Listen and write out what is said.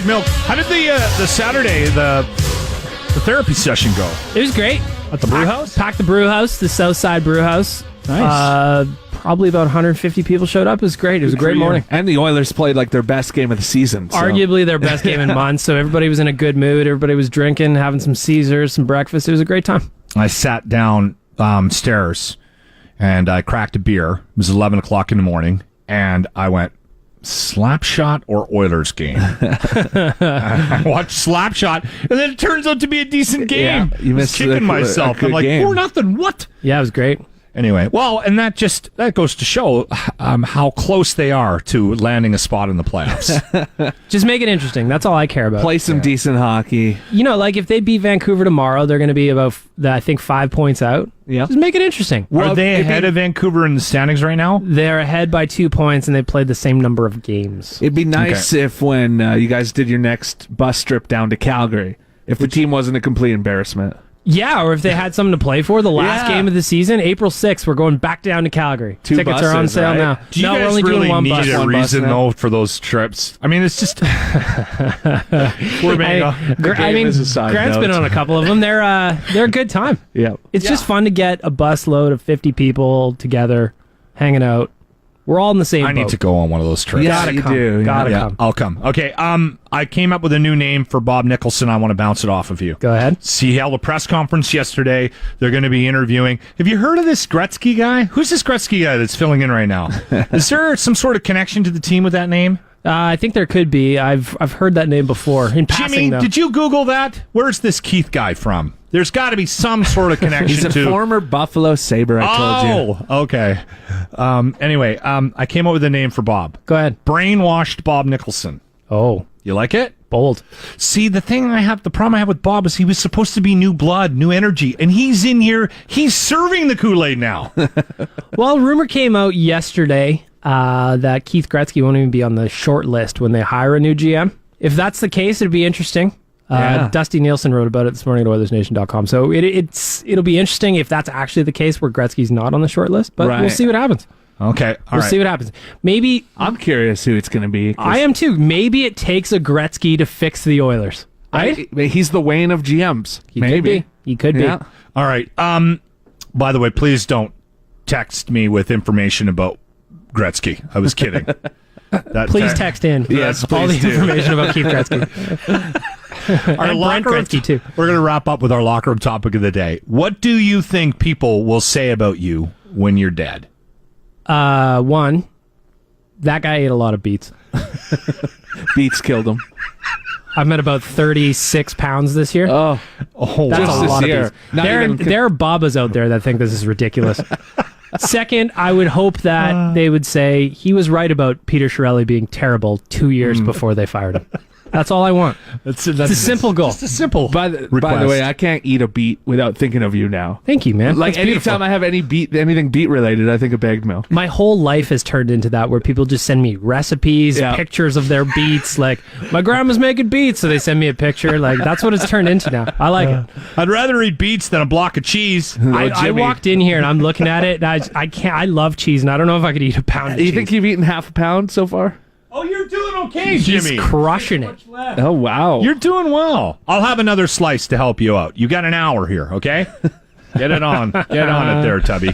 Baggedmilk. How did the Saturday, the therapy session go? It was great. At the brew house? Packed the brew house, the South Side brew house. Nice. Probably about 150 people showed up. It was great. It was a great morning. And the Oilers played like their best game of the season. So. Arguably their best game in months. So everybody was in a good mood. Everybody was drinking, having some Caesars, some breakfast. It was a great time. I sat down stairs and I cracked a beer. It was 11 o'clock in the morning. And I went, Slapshot or Oilers game? I watched Slapshot, and then it turns out to be a decent game. Yeah, you missed kicking myself. I'm like, game. 4-0, what? Yeah, it was great. Anyway, well, and that goes to show how close they are to landing a spot in the playoffs. Just make it interesting. That's all I care about. Play some decent hockey. You know, like if they beat Vancouver tomorrow, they're going to be about, I think, 5 points out. Yeah. Just make it interesting. Are they ahead of Vancouver in the standings right now? They're ahead by 2 points, and they played the same number of games. It'd be nice if when you guys did your next bus trip down to Calgary, if the team wasn't a complete embarrassment. Yeah, or if they had something to play for. The last game of the season, April 6th, we're going back down to Calgary. 2 Tickets are on buses, sale right? now. Do you no, guys we're only really doing one need bus. a reason, though, for those trips? I mean, it's just... Is a side Grant's note. been on a couple of them. They're a good time. Yeah. It's just fun to get a bus load of 50 people together, hanging out. We're all in the same boat. I need to go on one of those trips. Yeah, Gotta you come. do. Gotta Yeah, come. I'll come. Okay, I came up with a new name for Bob Nicholson. I want to bounce it off of you. Go ahead. He held a press conference yesterday. They're going to be interviewing. Have you heard of this Gretzky guy? Who's this Gretzky guy that's filling in right now? Is there some sort of connection to the team with that name? I think there could be. I've heard that name before. In passing, Jimmy, though. did you Google that? Where's this Keith guy from? There's got to be some sort of connection He's a to... former Buffalo Sabre, I told you. Oh, okay. Anyway, I came up with a name for Bob. Go ahead. Brainwashed Bob Nicholson. Oh, You like it? bold. See, the problem I have with Bob is he was supposed to be new blood, new energy, and he's in here, he's serving the Kool-Aid now. Well, rumor came out yesterday that Keith Gretzky won't even be on the short list when they hire a new GM. If that's the case, it'd be interesting. Dusty Nielsen wrote about it this morning at OilersNation.com. So it'll be interesting if that's actually the case where Gretzky's not on the short list, but we'll see what happens. Okay, We'll see what happens. Maybe I'm curious who it's going to be. I am too. Maybe it takes a Gretzky to fix the Oilers. Right? He's the Wayne of GMs. Maybe. He could be. Yeah. All right. By the way, please don't text me with information about Gretzky. I was kidding. Please text in. Yes, all the please do. information about Keith Gretzky. Our And Brent locker room, Gretzky, too. We're going to wrap up with our locker room topic of the day. What do you think people will say about you when you're dead? One, that guy ate a lot of beets. Beats killed him. I've met about 36 pounds this year. Oh, That's just a this lot year. of beets. Not even- There are Babas out there that think this is ridiculous. Second, I would hope that they would say he was right about Peter Chiarelli being terrible 2 years before they fired him. That's all I want. That's It's a simple goal. Just a simple By the request. way, I can't eat a beet without thinking of you now. Thank you, man. Like That's beautiful. anytime I have anything beet related, I think of Baggedmilk. My whole life has turned into that, where people just send me recipes, Yeah. pictures of their beets. Like, my grandma's making beets, so they send me a picture. Like, that's what it's turned into now. I like it. I'd rather eat beets than a block of cheese. I Jimmy. walked in here and I'm looking at it. And I can't. I love cheese, and I don't know if I could eat a pound of You cheese. think you've eaten half a pound so far? Oh, you're doing okay, He's Jimmy. crushing it. Oh, wow. You're doing well. I'll have another slice to help you out. You got an hour here, okay? Get it on. Get on it there, Tubby.